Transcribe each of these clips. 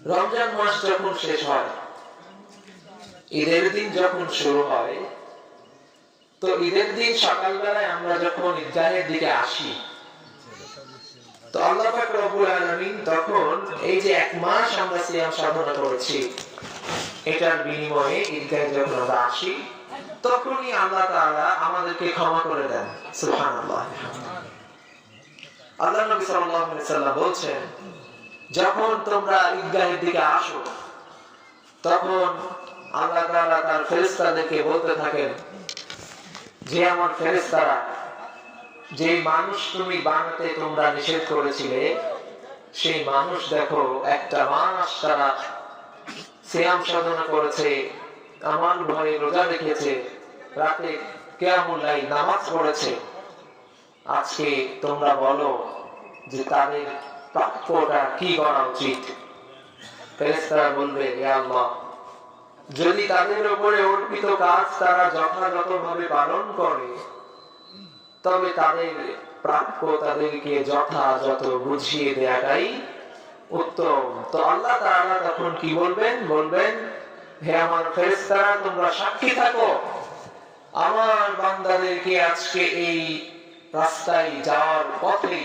রমজান মাস যখন শেষ হয়, ঈদের দিন যখন শুরু হয়, তো ঈদের দিন সকালবেলায় আমরা যখন ঈদগাহের দিকে আসি, তো আল্লাহ পাক রব্বুল আলামিন তখন এই যে এক মাস আমরা সিয়াম সাধনা করেছি, এটার বিনিময়ে ঈদগাহে যখন আমরা আসি, তখনই আল্লাহ তাআলা আমাদেরকে ক্ষমা করে দেন। সুবহানাল্লাহ। আল্লাহ নবী সাল্লাল্লাহু আলাইহি ওয়াসাল্লাম বলছেন, যখন তোমরা ঈদগাহের দিকে আসো, তখন আল্লাহ তাআলা তার ফেরেশতাদেরকে বলতে থাকেন যে আমার ফেরেশতারা, যে মানুষ তুমি বানাতে তোমরা নিষেধ করেছিলে, সেই মানুষ দেখো একটা মাস তারা সিয়াম সাধনা করেছে, আমার ভয়ে রোজা রেখেছে, রাতে কিয়ামুল লাইল নামাজ পড়েছে। আজকে তোমরা বলো যে তাদের প্রাপ্যটা কি করা উচিত। ফেরেশতারা বলবে, ইয়া আল্লাহ, যদি তাদের উপরে অর্পিত কাজ তারা যথাযথভাবে পালন করে, তবে তাদের প্রাপ্য তাদেরকে যথাযথ বুঝিয়ে দেওয়াটাই উত্তম। তো আল্লাহ তাআলা তখন কি বলবেন? বলবেন, হে আমার ফেরেশতারা, তোমরা সাক্ষী থাকো, আমার বান্দাদেরকে আজকে এই রাস্তায় যাওয়ার পথে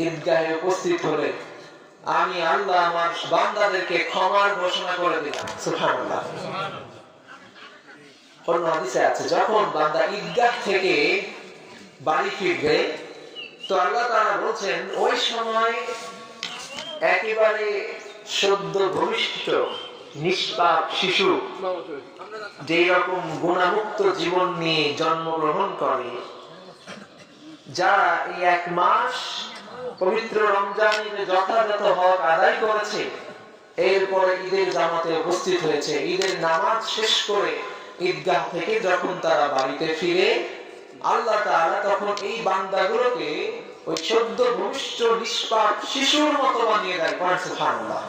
ঈদগাহে উপস্থিত হলে আমি আল্লাহ আমার বান্দাদেরকে ক্ষমার ঘোষণা করে দিলাম। সুবহানাল্লাহ। অন্য হাদিসে আছে, যখন বান্দা ঈদগাহ থেকে বাড়ি ফিরবে, তো আল্লাহ তাআলা বলছেন, ওই সময় একেবারে সদ্য ভূমিষ্ঠ নিষ্পাপ শিশু যেই রকম গুণামুক্ত জীবন নিয়ে জন্মগ্রহণ করে, যারা এই এক মাস পবিত্র রমজানের যথাযথ হক আদায় করেছে, এরপরে ঈদের জামাতে উপস্থিত হয়েছে, ঈদের নামাজ শেষ করে ঈদগাহ থেকে যখন তারা বাড়িতে ফিরে, আল্লাহ তাআলা তখন এই বান্দাগুলোকে ওই সদ্য ভূমিষ্ঠ নিষ্পাপ শিশুর মতো বানিয়ে দেয়। সুবহানাল্লাহ।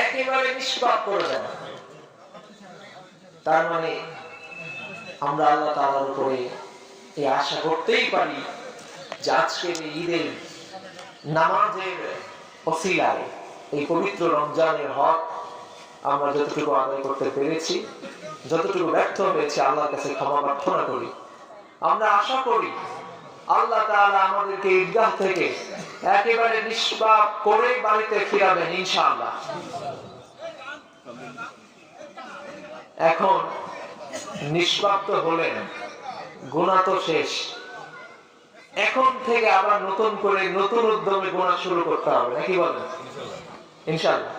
একেবারে নিষ্পাপ করে দেন। তার মানে আমরা আল্লাহ তাআলার উপরে এই আশা করতেই পারি যে আজকের এই ঈদের নামাজের ওসিলায় এই পবিত্র রমজানের হক আমরা যতটুকু আদায় করতে পেরেছি, যতটুকু ব্যর্থ হয়েছে, আল্লাহর কাছে ক্ষমা প্রার্থনা করি। আমরা আশা করি আল্লাহ তাআলা আমাদেরকে ঈদগাহ থেকে একেবারে নিষ্পাপ করে বাড়িতে ফিরাবেন ইনশাআল্লাহ। এখন নিষ্পাপ তো হলেন, গুনাহ তো শেষ, এখন থেকে আবার নতুন করে নতুন উদ্যমে গুনাহ শুরু করতে হবে, নাকি বলেন? ইনশাআল্লাহ।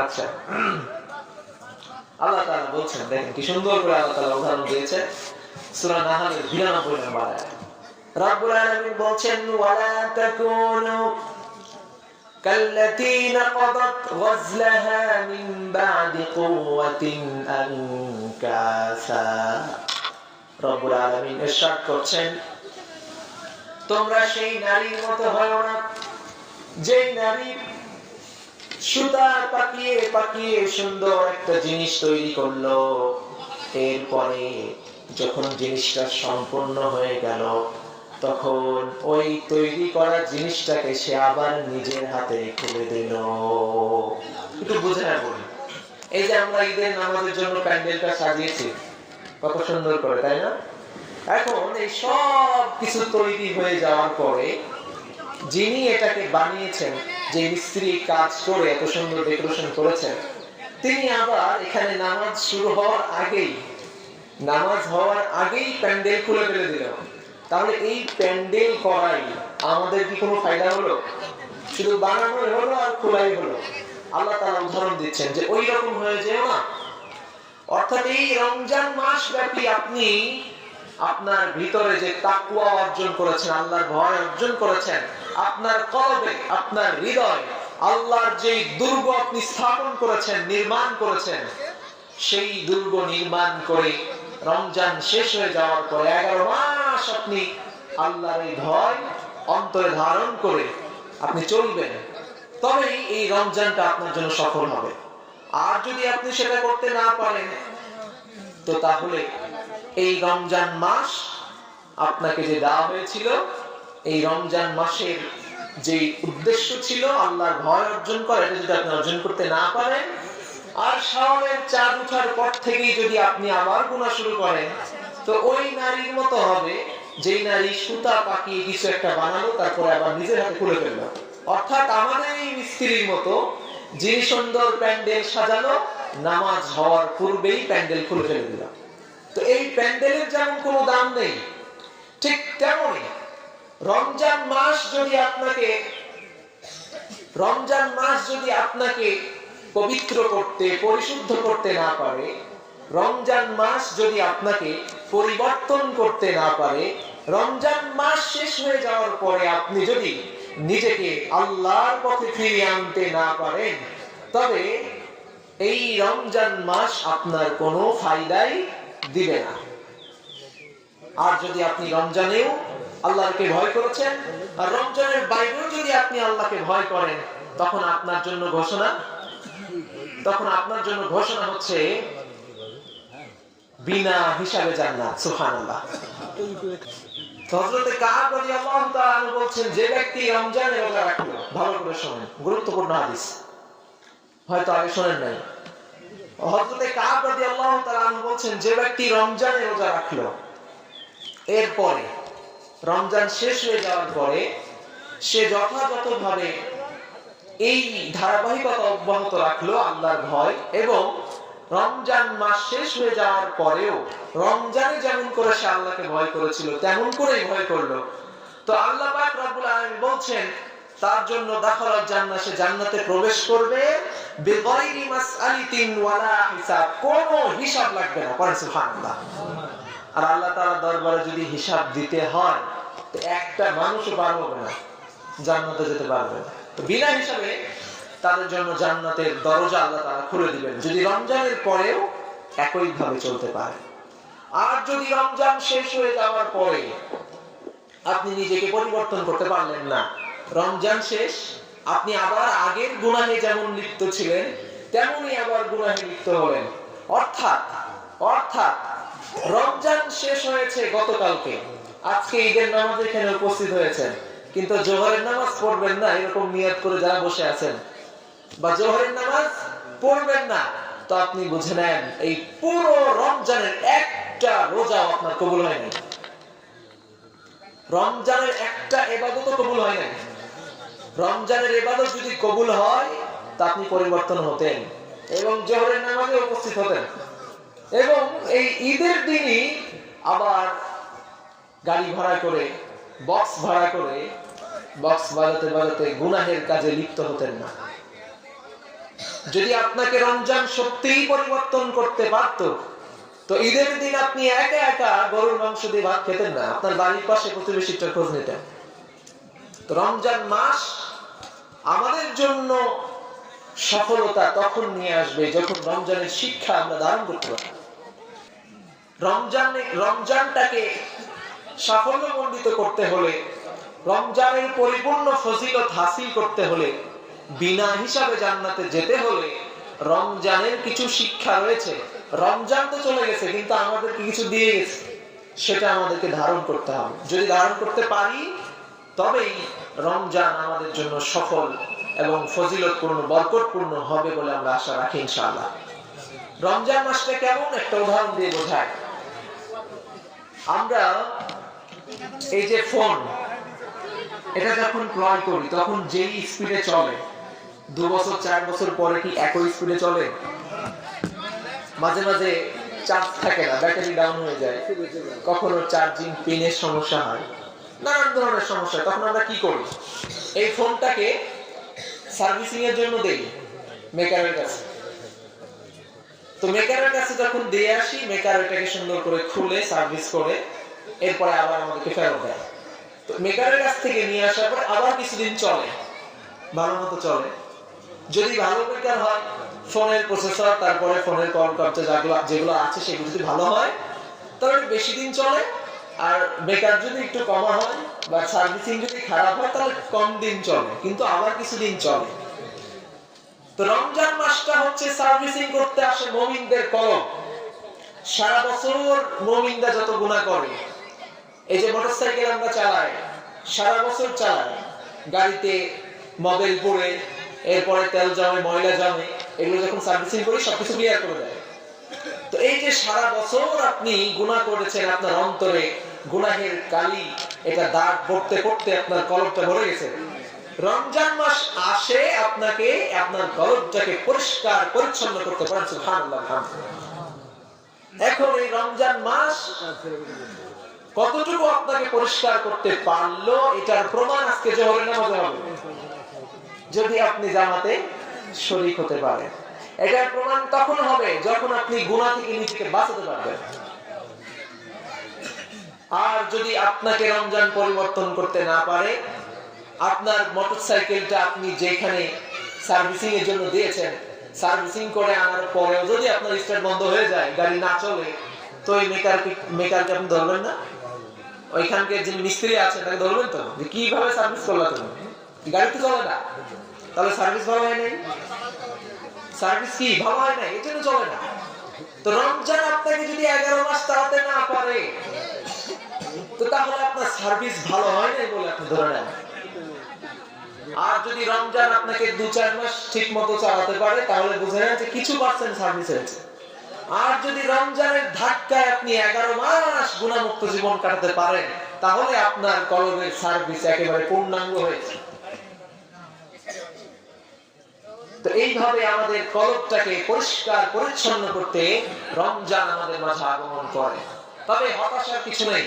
আচ্ছা, আল্লাহ তাআলা বলছেন, দেখেন কি সুন্দর করে আল্লাহ তাআলা উদাহরণ দিয়েছে সূরা নাহলের 92 নম্বর আয়াত। রব্বুল আলামিন বলছেন, ওয়ালা তাকুনু কাল্লাতী নাকাদাত গাজলাহা মিন বা'দি কুওয়াতিন আনকাসা। রব্বুল আলামিন ইরশাদ করছেন, তোমরা সেই নারীর মতো হও না, যেই নারী সুতা পাকিয়ে পাকিয়ে সুন্দর একটা জিনিস তৈরি করলো, এরপরে যখন জিনিসটা সম্পূর্ণ হয়ে গেল, তখন ওই তৈরি করা জিনিসটাকে সে আবার নিজের হাতে খুলে দিল। একটু বুঝে না বলি, এই যে আমরা ঈদের নামাজের জন্য প্যান্ডেলটা সাজিয়েছি কত সুন্দর করে, তাই না? এখন এই সব কিছু তৈরি হয়ে যাওয়ার পরে যিনি এটাকে বানিয়েছেন, যে মিস্ত্রি কাজ করে এত সুন্দর ডেকোরেশন করেছেন, তিনি আবার এখানে নামাজ শুরু হওয়ার আগেই, নামাজ হওয়ার আগেই প্যান্ডেল খুলে ফেলে দিল। তাহলে এই প্যান্ডেল করাই আমাদের কি কোনো ফায়দা হলো? শুধু বানানো হলো আর খোলাই হলো। আল্লাহ তাআলা উদাহরণ দিচ্ছেন যে ওই রকম হয়ে যেও না। অর্থাৎ এই রমজান মাস ব্যাপী আপনি আপনার ভিতরে যে তাকওয়া অর্জন করেছেন, আল্লাহর ভয় অর্জন করেছেন, আপনার কলবে, আপনার হৃদয় আল্লাহর যে দুর্গ আপনি স্থাপন করেছেন, নির্মাণ করেছেন, সেই দুর্গ নির্মাণ করে রমজান শেষ হয়ে যাওয়ার পরে 11 মাস আপনি আল্লাহর এই ভয় অন্তরে ধারণ করে আপনি চলবেন, তবেই এই রমজানটা আপনার জন্য সফল হবে। আর যদি আপনি সেটা করতে না পারেন, তো তাহলে এই রমজান মাস আপনাকে যে দেওয়া হয়েছিল, এই রমজান মাসের যে উদ্দেশ্য ছিল আল্লাহর ভয় অর্জন করা, এটা যদি আপনি অর্জন করতে না পারেন, আর শাওয়ালের চাঁদ ওঠার পর থেকেই যদি আপনি আবার গুনাহ শুরু করেন, তো ওই নারীর মতো হবে যেই নারী সুতা পাকিয়ে কিছু একটা বানালো তারপরে আবার নিজের হাতে খুলে ফেললো। অর্থাৎ আমাদের এই মিস্ত্রির মতো যিনি সুন্দর প্যান্ডেল সাজালো, নামাজ হওয়ার পূর্বেই প্যান্ডেল খুলে ফেলে দিল। তো এই প্যান্ডেলের যেমন কোনো দাম নেই, ঠিক তেমনই রমজান মাস যদি আপনাকে পবিত্র করতে, পরিশুদ্ধ করতে না পারে, রমজান মাস যদি আপনাকে পরিবর্তন করতে না পারে, রমজান মাস শেষ হয়ে যাওয়ার পরে আপনি যদি নিজেকে আল্লাহর পথে ফিরিয়ে আনতে না পারেন, তবে এই রমজান মাস আপনার কোনো ফায়দাই দিবে না। আর যদি আপনি রমজানেও আল্লাহকে ভয় করেছেন, আর রমজানের বাইরেও যদি আপনি আল্লাহকে ভয় করেন, তখন আপনার জন্য ঘোষণা হচ্ছে বিনা হিসাবে জান্নাত। সুবহানাল্লাহ। হযরত কাব রাদিয়াল্লাহু তাআলা বলছেন, যে ব্যক্তি রমজানে রোজা রাখলো, ভালো করে শুনুন, গুরুত্বপূর্ণ হাদিস, হয়তো আগে শুনেন নাই। হযরত কাব রাদিয়াল্লাহু তাআলা বলছেন, যে ব্যক্তি রমজানে রোজা রাখলো, এরপরে রমজান শেষ হয়ে যাওয়ার পরে সে যথাযথভাবে এই ধারাবাহিকতা অব্যাহত রাখলো আল্লাহর ভয়, এবং রমজান মাস শেষ হয়ে যাওয়ার পরেও রমজানে যেমন করে সে আল্লাহকে ভয় করেছিল তেমন করেই ভয় করলো, তো আল্লাহ পাক রব্বুল আলামিন বলছেন তার জন্য দাখালাল জান্নাহ, সে জান্নাতে প্রবেশ করবে বিগাইরি মাসআলিতিন ওয়ালা হিসাব, কোনো হিসাব লাগবে না। পড়েন সুবহানাল্লাহ। আর আল্লাহ তাআলার দরবারে যদি হিসাব দিতে হয়, তো একটা মানুষও পার হবে না, জান্নাতে যেতে পারবে না। তো বিনা হিসাবে তাদের জন্য জান্নাতের দরজা আল্লাহ তাআলা খুলে দিবেন, যদি রমজানের পরেও একই ভাবে চলতে পারে। আর যদি রমজান শেষ হয়ে যাওয়ার পরে আপনি নিজেকে পরিবর্তন করতে পারলেন না, রমজান শেষ, আপনি আবার আগের গুনাহে যেমন লিপ্ত ছিলেন তেমনই আবার গুনাহে লিপ্ত হলেন। অর্থাৎ রমজান শেষ হয়েছে গতকালকে, আজকে ঈদের নামাজ এখানে উপস্থিত হয়েছেন, কিন্তু জোহরের নামাজ পড়বেন না এরকম নিয়ত করে যারা বসে আছেন, বা জোহরের নামাজ পড়বেন না, তো আপনি বুঝে নেন এই পুরো রমজানের একটা রোজাও আপনার কবুল হয়নি, রমজানের একটা ইবাদতও কবুল হয় নাই। রমজানের ইবাদত যদি কবুল হয়, তা আপনি পরিবর্তন হতেন এবং জোহরের নামাজে উপস্থিত হতেন, এবং এই ঈদের দিনই আবার গাড়ি ভাড়া করে, বক্স ভাড়া করে, বক্স বাজাতে গুনাহের কাজে লিপ্ত হতেন না। যদি আপনাকে রমজান সত্যিই পরিবর্তন করতে পারত, তো ঈদের দিন আপনি একা একা গরুর মাংস দিয়ে ভাত খেতেন না, আপনার বাড়ির পাশে প্রতিবেশীটার খোঁজ নিতেন। তো রমজান মাস আমাদের জন্য সফলতা তখন নিয়ে আসবে যখন রমজানের শিক্ষা আমরা ধারণ করতে পারব। রমজানটাকে সাফল্যমণ্ডিত করতে হলে, রমজানের পরিপূর্ণ ফজিলত হাসিল করতে হলে, বিনা হিসাবে জান্নাতে যেতে হলে রমজানের কিছু শিক্ষা রয়েছে। রমজান তো চলে গেছে, কিন্তু আমাদেরকে কিছু দিয়ে গেছে, সেটা আমাদেরকে ধারণ করতে হবে। যদি ধারণ করতে পারি, তবেই রমজান আমাদের জন্য সফল এবং ফজিলতপূর্ণ, বরকতপূর্ণ হবে বলে আমরা আশা রাখি ইনশাআল্লাহ। রমজান মাসটা কেমন একটা উদাহরণ দিয়ে বোঝায়। আমরা এই যে ফোন, এটা যখন ক্রয় করি তখন যেই স্পিডে চলে, 2 বছর 4 বছর পরে কি একই স্পিডে চলে? মাঝে মাঝে চার্জ থাকে না, ব্যাটারি ডাউন হয়ে যায়, কখনো চার্জিং পিনের সমস্যা হয়, নানান ধরনের সমস্যা। তখন আমরা কি করি? এই ফোনটাকে সার্ভিসিং এর জন্য দেই মেকারের কাছে। তো মেকারের কাছে যখন দিয়ে আসি, মেকার এটাকে সুন্দর করে খুলে সার্ভিস করে এরপরে আবার আমাদেরকে ফেরত দেয়। তো মেকারের কাছ থেকে নিয়ে আসার পর আবার কিছুদিন চলে, ভালো মতো চলে। যদি ভালো মেকার হয়, ফোনের প্রসেসর, তারপরে ফোনের কল কাপচার যেগুলো আছে সেগুলো যদি ভালো হয়, তাহলে বেশি দিন চলে। আর মেকার যদি একটু কমা হয় বা সার্ভিসিং যদি খারাপ হয়, তাহলে কম দিন চলে, কিন্তু আবার কিছুদিন চলে। তো রমজান মাসটা হচ্ছে সার্ভিসিং করতে আসে মুমিনদের কলম। সারা বছর মুমিনরা যত গুনাহ করে, এই যে মোটরসাইকেল আমরা চালাই, সারা বছর চালাই, গাড়িতে মোবাইল পড়ে এরপরে তেল জমে, ময়লা জমে, এগুলো যখন সার্ভিসিং করি সবকিছু ক্লিয়ার করে দেয়। তো এই যে সারা বছর আপনি গুনাহ করেছেন, আপনার অন্তরে গুনাহের কালি, এটা দাগ পড়তে পড়তে আপনার কলবটা ভরে গেছে। রমজান মাস আসে আপনাকে আপনার কলবটাকে পরিষ্কার পরিচ্ছন্ন করতে পারেন। সুবহানাল্লাহ। এখন এই রমজান মাস কতটুকু আপনাকে পরিষ্কার করতে পারলো এটার প্রমাণ আজকে জোহরের নামাজে হবে, যদি আপনি জামাতে শরীক হতে পারেন। এটার প্রমাণ তখন হবে যখন আপনি গুনাহ থেকে নিজেকে বাঁচাতে পারবেন। আর যদি আপনাকে রমজান পরিবর্তন করতে না পারে, আপনার মোটরসাইকেলটা আপনি যেখানে সার্ভিসিং এর জন্য দিয়েছেন, সার্ভিসিং করে আনার পরেও যদি আপনার স্টার্ট বন্ধ হয়ে যায়, গাড়ি না চলে, তো এই মেকারকে আপনি ধরবেন না? ওইখানকার যে মিস্ত্রি আছে তাকে ধরবেন তো, যে কিভাবে সার্ভিস করলা তুমি, গাড়ি তো চলে না, তাহলে সার্ভিস ভালো হয় নাই, সার্ভিস কি ভালো হয় নাই, এজন্য চলে না। তো রমজান আপনাকে যদি 11 মাস চালাতে না পারে, তো তাহলে আপনার সার্ভিস ভালো হয় নাই বলে আপনি ধরে নেন। আর যদি রমজান আপনাকে 2-4 মাস ঠিক মতো চালাতে পারে, তাহলে বুঝে নেন যে কিছু পার্সেন্ট সার্ভিস হয়েছে। আর যদি রমজানের ধাক্কায় আপনি 11 মাস গুনাহমুক্ত জীবন কাটাতে পারেন, তাহলে আপনার কলবের সার্ভিস একেবারে পূর্ণাঙ্গ হয়েছে। তো এইভাবে আমাদের কলবটাকে পরিষ্কার পরিচ্ছন্ন করতে রমজান আমাদের মাঝে আগমন করে। তবে হতাশার কিছু নেই,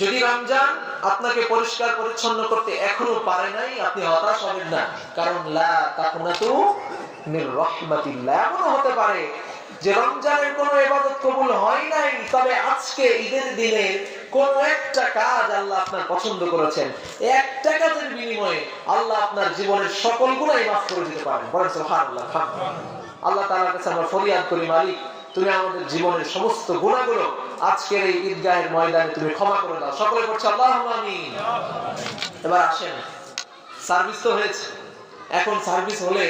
যদি রমজান আপনাকে পরিষ্কার পরিচ্ছন্ন করতে এখনো পারে নাই, আপনি হতাশ হবেন না, কারণ লা তাকনাতু মির রাহমাতিল্লাহ। এমনও হতে পারে যে রমজানের কোনো ইবাদত কবুল হয় নাই, তবে আজকে ঈদের দিনে কোন একটা কাজ আল্লাহ আপনার পছন্দ করেছেন, একটা কাজের বিনিময়ে আল্লাহ আপনার জীবনের সকল গুনাহ মাফ করে দিতে পারেন। বলেন সুবহানাল্লাহ। আল্লাহ তাআলার কাছে আমরা ফরিয়াদ করি, মালিক তুমি আমাদের জীবনের সমস্ত গুনাহগুলো আজকের এই ঈদগাহের ময়দানে তুমি ক্ষমা করে দাও। সকলে বলছে আল্লাহুম্মা আমিন। এবার আসেন, সার্ভিস তো হয়েছে, এখন সার্ভিস হলে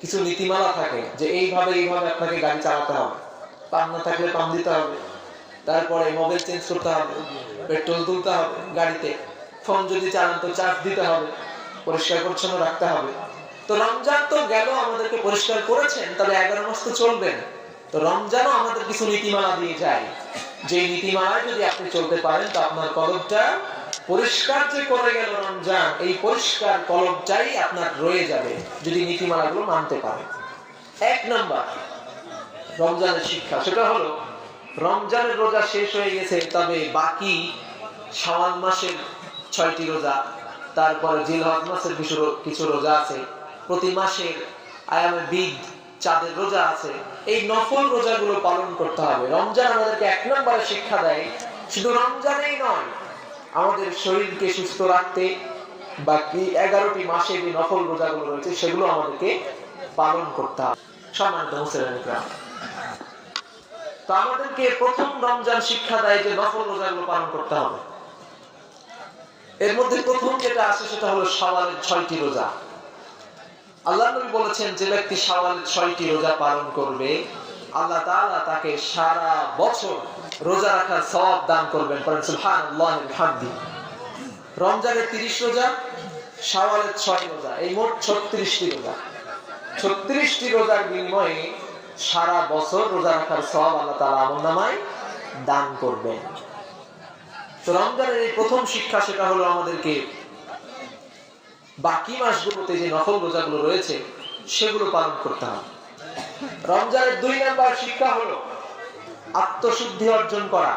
কিছু নীতিমালা থাকে যে এইভাবে আপনাকে গাড়ি চালাতে হবে, পাম্প না থাকলে পাম্প দিতে হবে, তারপরে মোবাইল চেঞ্জ করতে হবে, পেট্রোল তুলতে হবে গাড়িতে, ফোন যদি চালান তো চার্জ দিতে হবে, পরিষ্কার পরিচ্ছন্ন রাখতে হবে। তো রমজান তো গেল, আমাদেরকে পরিষ্কার করেছেন, তবে 11 মাস তো চলবেন। তো রমজানও আমাদের কিছু নীতিমালা দিয়ে যায়, যে নীতিমালায় যদি আপনি চলতে পারেন, তো আপনার কলবটা পরিষ্কার যে করে গেল রমজান, এই পরিষ্কার কলবটাই আপনার রয়ে যাবে যদি নীতিমালাগুলো মানতে পারেন। 1 নাম্বার রমজানের শিক্ষা, সেটা হলো রমজানের রোজা শেষ হয়ে গেছে, তবে বাকি শাওয়াল মাসের 6টি রোজা, তারপরে জিলহজ মাসের কিছু রোজা আছে, প্রতি মাসের আয়ামে বিদ চাঁদের রোজা আছে, এই নফল রোজাগুলো পালন করতে হবে। রমজান আমাদেরকে 1 নম্বরে শিক্ষা দেয়, শুধু রমজানেই নয়, আমাদের শরীরকে সুস্থ রাখতে বাকি 11টি মাসে যে নফল রোজাগুলো রয়েছে সেগুলো আমাদেরকে পালন করতে হবে। সম্মানিত মুসলিম ইকরাম, তো আমাদেরকে প্রথম রমজান শিক্ষা দেয় যে নফল রোজাগুলো পালন করতে হবে। এর মধ্যে প্রথম যেটা আছে সেটা হলো শাওয়ালের 6টি রোজা। আল্লাহ নবী বলেছেন, যে ব্যক্তি শাওয়ালের 6টি রোজা পালন করবে, আল্লাহ তাআলা তাকে সারা বছর রোজা রাখার সওয়াব দান করবেন। পড়েন সুবহানাল্লাহি ওয়া বিহামদিহি। রমজানের 30 রোজা, শাওয়ালের 6 রোজা, এই মোট 36টি রোজা। 36টি রোজার বিনিময়ে সারা বছর রোজা রাখার সওয়াব আল্লাহ তাআলা আমলনামায় দান করবেন। তো রমজানের এই প্রথম শিক্ষা, সেটা হলো আমাদেরকে বাকি মাসগুলোতে যে নফল রোজাগুলো রয়েছে সেগুলো পালন করতে হবে। রমজানের 2 নাম্বার শিক্ষা হলো আত্মশুদ্ধি অর্জন করা,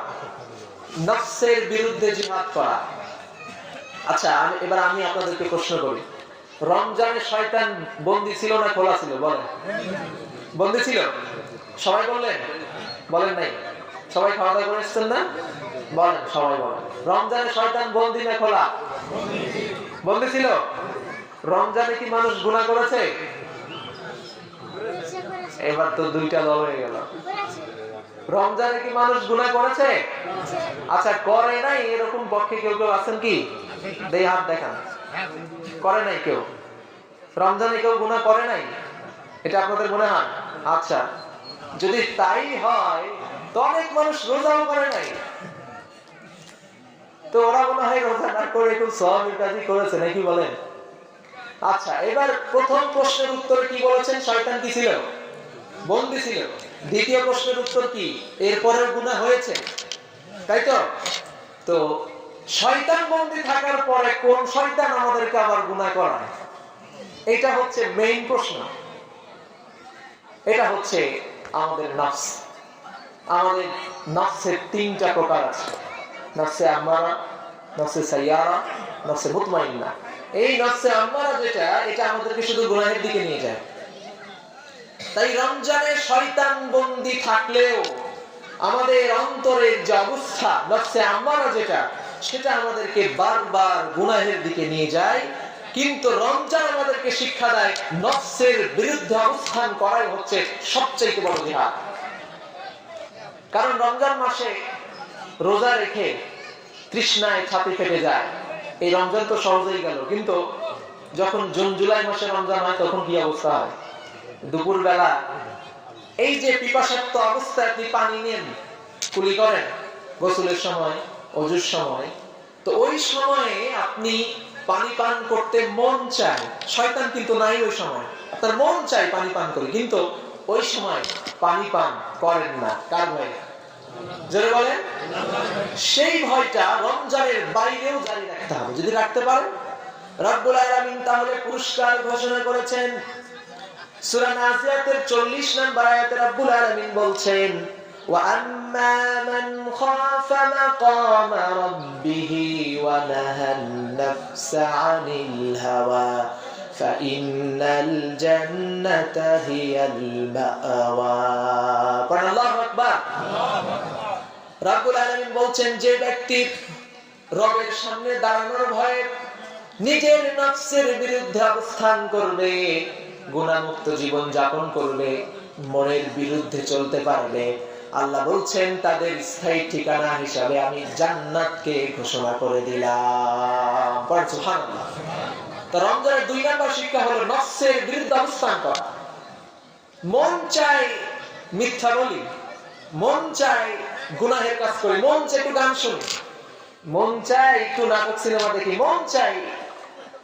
নফসের বিরুদ্ধে জিহাদ করা। আচ্ছা, এবার আমি আপনাদেরকে প্রশ্ন করি, রমজানে শয়তান বন্দী ছিল না খোলা ছিল? বলেন। বন্দী ছিল? সবাই বললেন? বলেন নাই? সবাই খাওয়া দাওয়া করে এসছেন না? বলেন, সবাই বলেন। রমজানে শয়তান বন্দী না খোলা? বন্দী ছিল। রমজানে কি মানুষ গুনাহ করেছে? এবার তো 2টা দল হয়ে গেল। রমজানে কি মানুষ গুনাহ করেছে? আচ্ছা, করে নাই এরকম পক্ষে কেউ আছেন কি? দেই হাত দেখান। করে নাই কেউ? রমজানে কেউ গুনাহ করে নাই, এটা আপনাদের মনে হয়? আচ্ছা, যদি তাই হয় তো অনেক মানুষ রোজাও করে নাই। তো তো ওরা মনে হয় রোজা না করে খুব সওয়াবের কাজই করেছে নাকি বলেন? আচ্ছা, এবার প্রথম প্রশ্নের উত্তর কি বলেছেন? শয়তান কি ছিল? বন্দী ছিল। দ্বিতীয় প্রশ্নের উত্তর কি? এরপরেও গুনাহ হয়েছে, তাই তো? তো শয়তান বন্দী থাকার পরে কোন শয়তান আমাদেরকে আবার গুনাহ করায়? এটা হচ্ছে মেইন প্রশ্ন। এটা হচ্ছে আমাদের নফস। আমাদের নফসের তিনটা প্রকার আছে, নফসে আমারা, নফসে সাইয়ারা, নফসে মুতমাইন্না। এই নফসে আমারা যেটা, এটা আমাদেরকে শুধু গুনাহের দিকে নিয়ে যায়। তাই রমজানে শয়তান বন্দী থাকলেও আমাদের অন্তরের যে অবস্থা নফসে আমারা যেটা, সেটা আমাদেরকে বারবার গুনাহের দিকে নিয়ে যায়। কিন্তু রমজান আমাদেরকে শিক্ষা দেয় নফসের বিরুদ্ধে অবস্থান করাই হচ্ছে সবচেয়ে বড় জিহাদ। কারণ রমজান মাসে রোজা রেখে তৃষ্ণায় ছাতি ফেটে যায়, এই রমজান তো সহজেই গেল। কিন্তু যখন জুন জুলাই মাসে রমজান হয় তখন কি অবস্থা হয়? দুপুর বেলা এই যে পিপাসার্ত অবস্থায় আপনি পানি নেন, কুলি করেন গোসলের সময়, ওযুর সময়, তো ওই সময়ে আপনি পানি পান করতে মন চায়, শয়তান কিন্তু নাই ওই সময়, আপনার মন চায় পানি পান করে, কিন্তু ওই সময় পানি পান করেন না। কার ভয়ে? জোরে বলেন। সেই ভয়টা রমজানের বাইরেও জারি রাখতে হবে। যদি রাখতে পারেন, রব্বুল আলামিন তাহলে পুরস্কার ঘোষণা করেছেন। সূরা নাজিয়াতের 40 নম্বর আয়াতে রব্বুল আলামিন বলছেন, ওয়া আম্মা মান খাফা মাকামা রাব্বিহি ওয়া নাহান নাফসা আনিল হাওয়া ফাইন্নাল জান্নাতা হিয়াল মাওয়া। আল্লাহু আকবার। রব্বুল আলামিন বলছেন, যে ব্যক্তি রবের সামনে দাঁড়ানোর ভয়ে নিজের নফসের বিরুদ্ধে অবস্থান করবে, গুনাহমুক্ত জীবন যাপন করবে, মনের বিরুদ্ধে চলতে পারবে, আল্লাহ বলছেন তাদের স্থায়ী ঠিকানা হিসাবে আমি জান্নাতকে ঘোষণা করে দিলাম। সুবহানাল্লাহ। তো রমজানের 2 নম্বর শিক্ষা হলো নফসের বিরুদ্ধে অবস্থান করা। মন চায় মিথ্যা বলি, মন চায় গুনাহের কাজ করি, মন চায় একটু গান শুনি, মন চায় একটু নাটক সিনেমা দেখি, মন চায়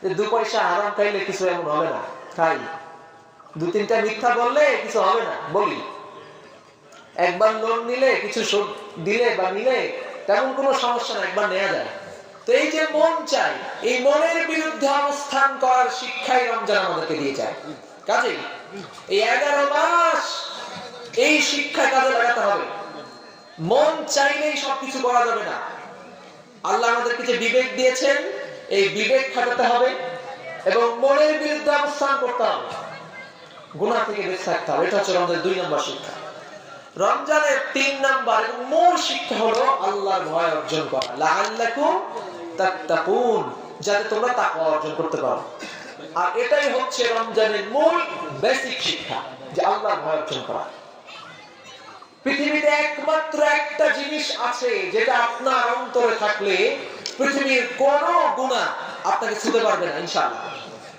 যে 2 পয়সা হারাম খাইলে কিছু এমন হবে না, খাই, 2-3টা মিথ্যা বললে কিছু হবে না, বলি, একবার লোন নিলে কিছু শোধ দিলে বা নিলে তেমন কোনো সমস্যা না, একবার নেওয়া যায়। তো এই যে মন চাই, এই মনের বিরুদ্ধে অবস্থান করার শিক্ষাই রমজান আমাদেরকে দিয়ে যায়। কাজেই এই 11 মাস এই শিক্ষা কাজে লাগাতে হবে। মন চাইলেই সবকিছু করা যাবে না। আল্লাহ আমাদেরকে যে বিবেক দিয়েছেন, এই বিবেক খাটাতে হবে এবং মনের বিরুদ্ধে অবস্থান করতে হবে, গুনাহ থেকে বেঁচে থাকতে হবে। এটা হচ্ছে রমজানের 2 নম্বর শিক্ষা। রমজানের 3 নম্বর এবং মূল শিক্ষা হলো আল্লাহর ভয় অর্জন করা, লাআল্লাকুম তাত্তাকুন, যাতে তোমরা তাকওয়া অর্জন করতে পারো। আর এটাই হচ্ছে রমজানের মূল বেসিক শিক্ষা, যে আল্লাহর ভয় অর্জন করা। পৃথিবীতে একমাত্র একটা জিনিস আছে যেটা আপনার অন্তরে থাকলে পৃথিবীর কোনো গুনাহ আপনাকে ছুঁতে পারবে না ইনশাআল্লাহ।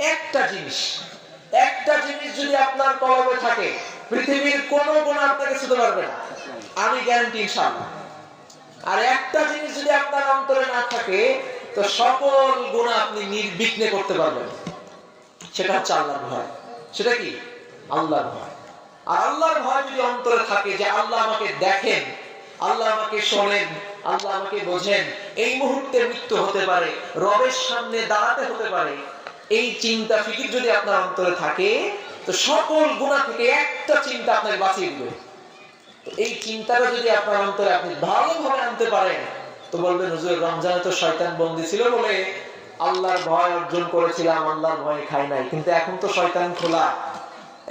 একটা জিনিস যদি আপনার কলবে থাকে, পৃথিবীর কোনো গুনাহ আপনাকে ছুঁতে পারবে না, আমি গ্যারান্টি ইনশাআল্লাহ। আর একটা জিনিস যদি আপনার অন্তরে না থাকে, তো সকল গুনাহ আপনি নির্বিঘ্নে করতে পারবেন। সেটা হচ্ছে আল্লাহর ভয়। সেটা কি? আল্লাহর ভয়। আর আল্লাহর ভয় যদি অন্তরে থাকে, যে আল্লাহ আমাকে দেখেন, আল্লাহ আমাকে শোনেন, আল্লাহ আমাকে বোঝেন, এই মুহূর্তে মৃত্যু হতে পারে, রবের সামনে দাঁড়াতে হতে পারে, এই চিন্তা ফিকির যদি আপনার অন্তরে থাকে, তো সকল গুনাহ থেকে একটা চিন্তা আপনাকে বাঁচিয়ে দিবে। তো এই চিন্তাটা যদি আপনার অন্তরে আপনি ভালোভাবে আনতে পারেন, তো বলবেন, হুজুর রমজানে তো শয়তান বন্দী ছিল বলে আল্লাহর ভয় অর্জন করেছিলাম, আল্লাহর ভয় খাই নাই, কিন্তু এখন তো শয়তান খোলা,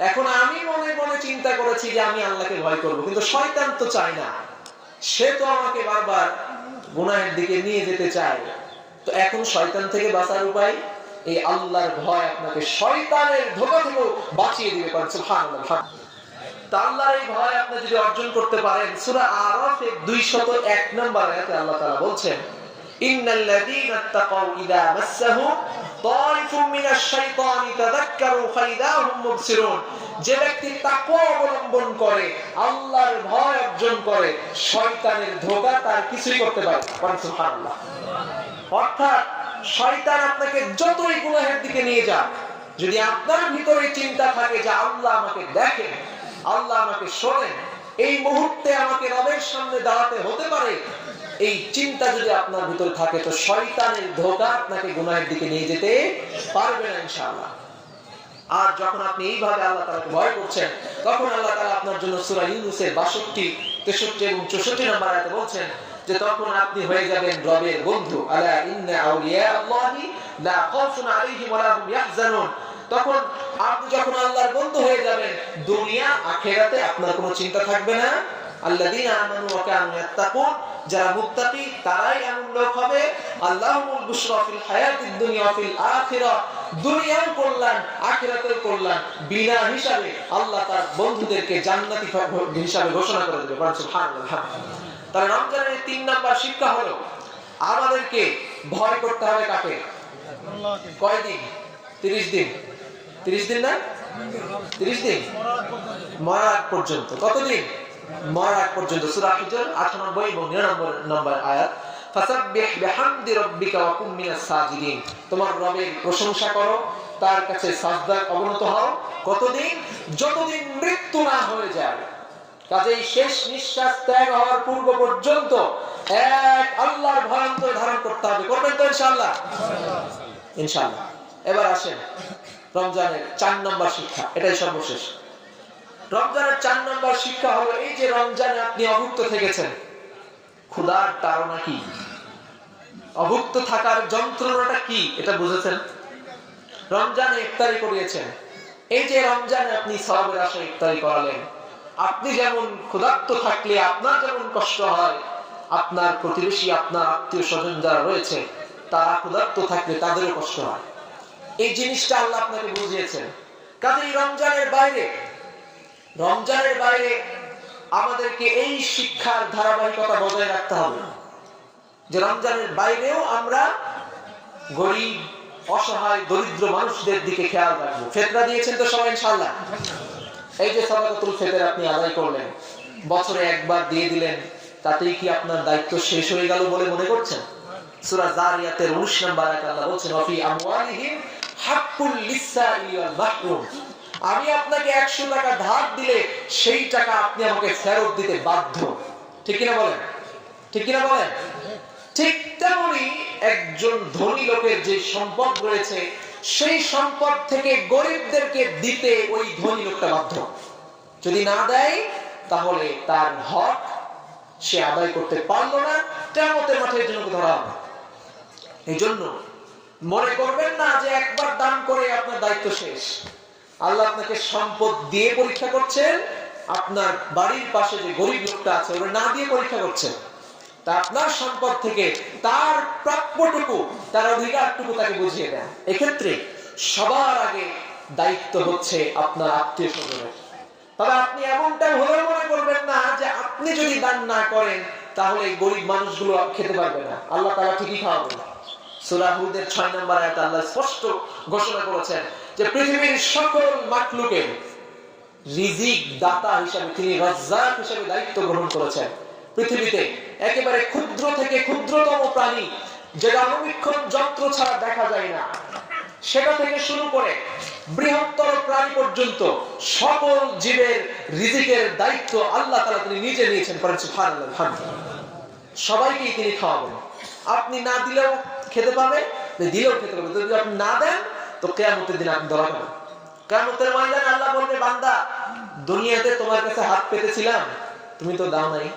এখন আমি মনে মনে চিন্তা করেছি যে আমি আল্লাহকে ভয় করব, কিন্তু শয়তান তো চায় না, সে তো আমাকে বারবার গুনাহের দিকে নিয়ে যেতে চায়। তো এখন শয়তান থেকে বাঁচার উপায়, এই আল্লাহর ভয় আপনাকে শয়তানের ধোঁকা থেকে বাঁচিয়ে দিবে। সুবহানাল্লাহ। তা আল্লাহর এই ভয় আপনি যদি অর্জন করতে পারেন, সূরা আরাফের 201 নম্বর আয়াতে আল্লাহ তাআলা বলছেন, ইন্নাল্লাযীনা তাকাউ ইযা মাসসাহুম তাইফুম মিনাশ শাইতানি তাযাক্কারু ফাইদাহুম মুবসিরুন। যে ব্যক্তি তাকওয়া অবলম্বন করে, আল্লাহর ভয় অর্জন করে, শয়তানের ধোঁকা তার কিছুই করতে পারে না। সুবহানাল্লাহ। অর্থাৎ শয়তান আপনাকে যতই গুনাহের দিকে নিয়ে যাক, যদি আপনার ভিতরে চিন্তা থাকে যে আল্লাহ আমাকে দেখেন, আল্লাহ আমাকে শোনেন, এই মুহূর্তে আমাকে রবের সামনে দাঁড়াতে হতে পারে, এই চিন্তা যদি আপনার ভিতরে থাকে, তো শয়তানের ধোঁকা আপনাকে গুনাহের দিকে নিয়ে যেতে পারবে না ইনশাআল্লাহ। আর যখন আপনি এইভাবে আল্লাহ তাআলাকে ভয় করছেন, তখন আল্লাহ তাআলা আপনার জন্য সূরা ইউনূসের 62, 63 এবং 64 নম্বর আয়াতে বলছেন যে তখন আপনি হয়ে যাবেন রবের বন্ধু। আলা ইন্না আউলিয়া আল্লাহি লা খাউফুন আলাইহিম ওয়া লা হুম ইয়াহজানুন। তখন আপনি যখন আল্লাহর বন্ধু হয়ে যাবেন, দুনিয়া আখিরাতে আপনার কোনো চিন্তা থাকবে না। আল্লাযীনা আমানু ওয়া কানু ইয়াত্তাকুন, যারা মুত্তাকি তারাই এমন লোক হবে। আল্লাহুমুল বুশরা ফিল হায়াতিদ দুনিয়া ওয়া ফিল আখিরাহ, দুনিয়ার কল্যাণ আখিরাতের কল্যাণ বিনা হিসাবে আল্লাহ তার বন্ধুদেরকে জান্নাতি হিসাবে ঘোষণা করে দেবে। সুবহানাল্লাহ। তাহলে রমজানের 3 নাম্বার শিক্ষা হলো আমাদেরকে ভয় করতে হবে কাকে? আল্লাহকে। কয়দিন? 30 দিন। 30 দিন না? 30 দিন মরার আগ পর্যন্ত। কতদিন? মরার আগ পর্যন্ত। সূরা হিজর 98 এবং 99 নম্বর আয়াত, ফাসাব্বিহ বিহামদি রাব্বিকা ওয়া কুম মিনাস সাজিদিন। তোমার রবের প্রশংসা করো, তার কাছে সাজদায় অবনত হও। কতদিন? যতদিন মৃত্যু না হয়ে যায়। কাজেই শেষ নিঃশ্বাস ত্যাগ হওয়ার পূর্ব পর্যন্ত এক আল্লাহর ভয় অন্তরে ধারণ করতে হবে। করবেন তো ইনশাআল্লাহ? ইনশাআল্লাহ। এবার আসেন রমজানের 4 নম্বর শিক্ষা, এটাই সর্বশেষ। রমজানের 4 নম্বর শিক্ষা হলো এই যে রমজানে আপনি অভুক্ত থেকেছেন, ক্ষুধার তাড়না কি, অভুক্ত থাকার যন্ত্রণাটা কি, এটা বুঝেছেন। রমজানে ইফতারি করিয়েছেন, এই যে রমজানে আপনি সওয়াবের আশায় ইফতারি করালেন, আপনি যেমন ক্ষুধার্ত থাকলে আপনার যেমন কষ্ট হয়, আপনার প্রতিবেশী, আপনার আত্মীয় স্বজন যারা রয়েছে তারা ক্ষুধার্ত থাকলে তাদেরও কষ্ট হয়। এই জিনিসটা আল্লাহ আপনাকে বুঝিয়েছেন। কাজেই রমজানের বাইরে আমাদেরকে এই শিক্ষার ধারাবাহিকতা বজায় রাখতে হবে যে রমজানের বাইরেও আমরা গরিব, অসহায়, দরিদ্র মানুষদের দিকে খেয়াল রাখবো। ফিতরা দিয়েছেন তো সবাই ইনশাআল্লাহ? এই যে সাদাকাতুল ফিতর আপনি আদায় করলেন, বছরে একবার দিয়ে দিলেন, তাতেই কি আপনার দায়িত্ব শেষ হয়ে গেল বলে মনে করছেন? সূরা জারিয়াতের 19 নম্বর আয়াতে আল্লাহ বলছেন, ওয়াফি আমওয়ালিহিম হাক্কুল লিসসাইলি ওয়াল মাহরুম। আমি আপনাকে 100 টাকা ধার দিলে সেই টাকা আপনি আমাকে ফেরত দিতে বাধ্য। ঠিক কিনা বলেন? ঠিক কিনা বলেন? ঠিক তেমনি একজন ধনী লোকের যে সম্পদ রয়েছে, সেই সম্পদ থেকে গরিবদেরকে দিতে ওই ধনী লোকটা বাধ্য। যদি না দেয় তাহলে তার হক সে আদায় করতে পারলো না, কিয়ামতের মাঠে এর জন্য ধরা হবে। এই জন্য মনে করবেন না যে একবার দান করে আপনার দায়িত্ব শেষ। আল্লাহ আপনাকে সম্পদ দিয়ে পরীক্ষা করছেন, আপনার বাড়ির পাশে যে গরিব লোকটা আছে ওরা না দিয়ে পরীক্ষা করছেন। তা আপনার সম্পদ থেকে তার প্রাপ্যটুকু, তার অধিকারটুকু তাকে বুঝিয়ে দেন। এক্ষেত্রে সবার আগে দায়িত্ব হচ্ছে আপনার আত্মীয় স্বজনের। তবে আপনি এমনটা হলেও মনে করবেন না যে আপনি যদি দান না করেন তাহলে এই গরিব মানুষগুলো খেতে পারবে না। আল্লাহ তাআলা ঠিকই খাওয়াবেন। সূরা হুদের 6 নম্বর আয়াতে আল্লাহ স্পষ্ট ঘোষণা করেছেন যে পৃথিবীর সকল মাখলুকের রিজিক দাতা হিসেবে তিনি রাজ্জাক হিসেবে দায়িত্ব গ্রহণ করেছেন। পৃথিবীতে একেবারে ক্ষুদ্র থেকে ক্ষুদ্রতম প্রাণী যেটা অনুবীক্ষণ যন্ত্র ছাড়া দেখা যায় না, সেটা থেকে শুরু করে বৃহত্তর প্রাণী পর্যন্ত সকল জীবের রিজিকের দায়িত্ব আল্লাহ তাআলা তিনি নিজে নিয়েছেন। সুবহানাল্লাহ। সবাইকে তিনি খাওয়াবেন। আপনি না দিলেও খেতে পাবে, দিলেও খেতে পাবে। যদি আপনি না দেন তো কিয়ামতের দিন আপনি ধরা খাবেন। কিয়ামতের ময়দানে আল্লাহ বলবে, বান্দা দুনিয়াতে তোমার কাছে হাত পেতেছিলাম, তুমি তো দাও নাই।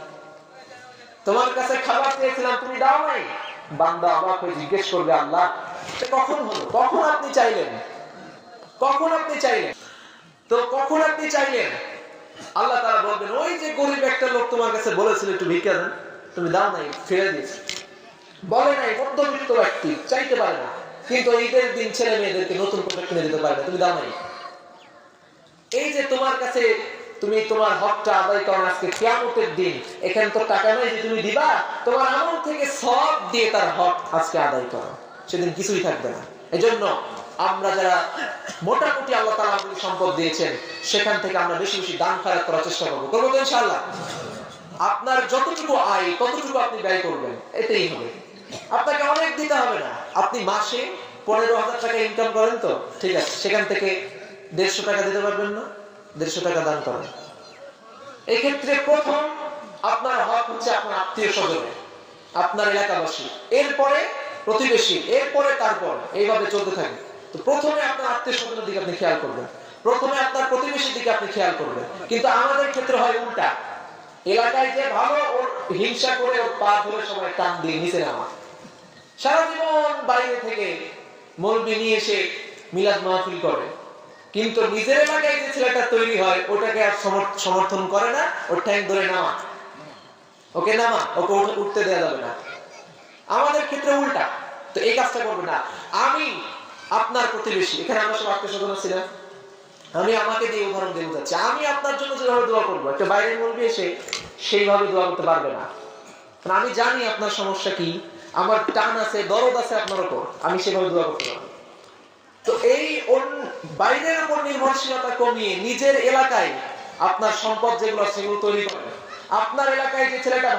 তোমার কাছে খাবার চেয়েছিলাম, তুমি দাও নাই। বান্দা অবাক হয়ে জিজ্ঞেস করবে, আল্লাহ কখন হলো? কখন আপনি চাইলেন? কখন আপনি চাইলেন? তো কখন আপনি চাইলেন? আল্লাহ তাআলা বলবেন, ওই যে গরিব একটা লোক তোমার কাছে বলেছিল একটু ভিক্ষা দেন, তুমি দাও নাই, ফেলে দিয়েছো। বলে নাই, মধ্যবিত্ত ব্যক্তি চাইতে পারে না, কিন্তু ঈদের দিন ছেলে মেয়েদেরকে নতুন পোশাক কিনে দিতে পারে না, তুমি দাও নাই। এই যে তোমার কাছে তুমি তোমার হকটা আদায় করো আজকে কিয়ামতের দিন, এখানে তো টাকা নাই যে তুমি দিবা, তোমার আমল থেকে সওয়াব দিয়ে তার হক আজকে আদায় করো, সেদিন কিছুই থাকবে না। এজন্য আমরা যারা মোটামুটি আল্লাহ তাআলা আমাদের সম্পদ দিয়েছেন সেখান থেকে আমরা বেশি বেশি দান খয়রাত করার চেষ্টা করব তো ইনশাআল্লাহ। আপনার যতটুকু আয় ততটুকু আপনি ব্যয় করবেন, এটাই হবে। আপনাকে অনেক দিতে হবে না। আপনি মাসে 15,000 টাকা ইনকাম করেন তো ঠিক আছে, সেখান থেকে 150 টাকা দিতে পারবেন না, 150 টাকা দান করেন। এই ক্ষেত্রে প্রথম আপনার হক হচ্ছে আপনার আত্মীয় স্বজনের, আপনার এলাকাবাসী, এরপরে প্রতিবেশী, এরপরে তারপর, এইভাবে চলতে থাকে। তো প্রথমে আপনার আত্মীয় স্বজনের দিকে আপনি খেয়াল করবেন, প্রথমে আপনার প্রতিবেশীর দিকে আপনি খেয়াল করবেন। কিন্তু আমাদের ক্ষেত্রে হয় উল্টা। এলাকায় যে ভালো, ওর হিংসা করে ওর পা ধরে সবাই টান দিয়ে নিচে নামা। সারা জীবন বাইরে থেকে মৌলবি নিয়ে এসে মিলাদ মাহফিল করে, কিন্তু নিজের এলাকায় যে ছেলেটা তৈরি হয় ওটাকে আর সমর্থন করে না। ওর ঠ্যাং ধরে নামা, ওকে নামা, ওকে উঠতে দেওয়া যাবে না। আমাদের ক্ষেত্রে উল্টা। তো এই কাজটা করবে না। আমি আপনার প্রতিবেশী, এখানে আমরা সব আত্মীয় স্বজন ছিলাম, আমি আমাকে দিয়ে উদাহরণ দিয়ে বোঝাচ্ছি। আমি আপনার জন্য যেভাবে দোয়া করবো, একটা বাইরের মুরগি এসে সেইভাবে দোয়া করতে পারবে না। আমি জানি আপনার সমস্যা কি, আমার টান আছে, দরদ আছে আপনার উপর, আমি সেভাবে দোয়া করতে পারবো। তো এই বাইরের উপর নির্ভরশীলতা কমিয়ে নিজের এলাকায় আপনার সম্পদ যেগুলো আছে সেগুলো তৈরি করেন। আপনার এলাকায় যে ছেলেটা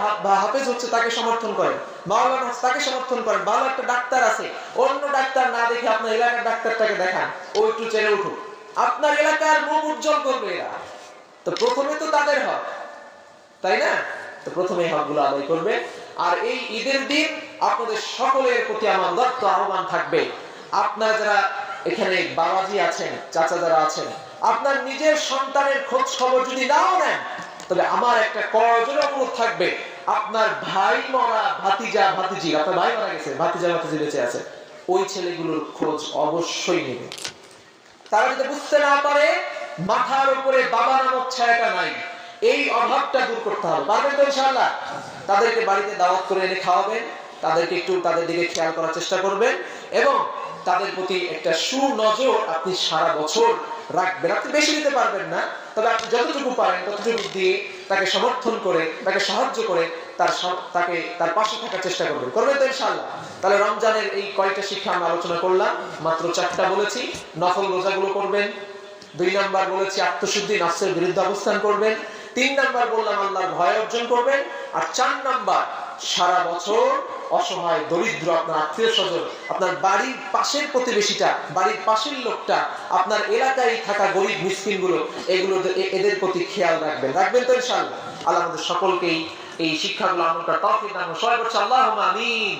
হাফেজ হচ্ছে তাকে সমর্থন করেন, মাওলানা তাকে সমর্থন করেন। ভালো একটা ডাক্তার আছে, অন্য ডাক্তার না দেখে আপনার এলাকার ডাক্তারটাকে দেখান, ও একটু চেনে উঠুক, আপনার এলাকার মুখ উজ্জ্বল করবে এরা। তো প্রথমে তো তাদের হক, তাই না? তো প্রথমে হকগুলো আদায় করবে। আর এই ঈদের দিন আপনাদের সকলের প্রতি আমার উদাত্ত আহ্বান থাকবে, আপনারা যারা এখানে বাবাজি আছেন, চাচা যারা আছেন, আপনার নিজের সন্তানের খোঁজ খবর যদি নাও নেন, তবে আমার একটা করজোড়ে অনুরোধ থাকবে, আপনার ভাই মরা ভাতিজা ভাতিজি, আপনার ভাই মারা গেছে, ভাতিজা ভাতিজি বেঁচে আছে, ওই ছেলেগুলোর খোঁজ অবশ্যই নেবে। তারা যদি বুঝতে না পারে মাথার উপরে বাবা নামক ছায়াটা নাই, এই অভাবটা দূর করতে হবে। পারবেন তো ইনশাআল্লাহ? তাদেরকে বাড়িতে দাওয়াত করে এনে খাওয়াবেন, তাদেরকে একটু তাদের দিকে খেয়াল করার চেষ্টা করবেন এবং তাদের প্রতি একটা সুনজর আপনি সারা বছর রাখবেন। আপনি বেশি দিতে পারবেন না, তবে আপনি যতটুকু পারেন ততটুকু দিয়ে তাকে সমর্থন করে, তাকে সাহায্য করে, তার পাশে থাকার চেষ্টা করবেন। করবেন তো ইনশাআল্লাহ? তাহলে রমজানের এই কয়টা শিক্ষা আমরা আলোচনা করলাম, মাত্র 4টা বলেছি। নফল রোজাগুলো করবেন। 2 নাম্বার বলেছি আত্মশুদ্ধি, নফসের বিরুদ্ধে অবস্থান করবেন। 3 নাম্বার বললাম আল্লাহর ভয় অর্জন করবেন। আর 4 নাম্বার সারা বছর অসহায় দরিদ্র আপনার আত্মীয় স্বজন, আপনার বাড়ির পাশের প্রতিবেশীটা, বাড়ির পাশের লোকটা, আপনার এলাকায় থাকা গরিব মিসকিন গুলো, এদের প্রতি খেয়াল রাখবেন। রাখবেন তো ইনশাআল্লাহ? আল্লাহ আমাদের সকলকেই এই শিক্ষাগুলো আমল করার তৌফিক দান করুন। সবাই বলছি আল্লাহুম্মা আমিন।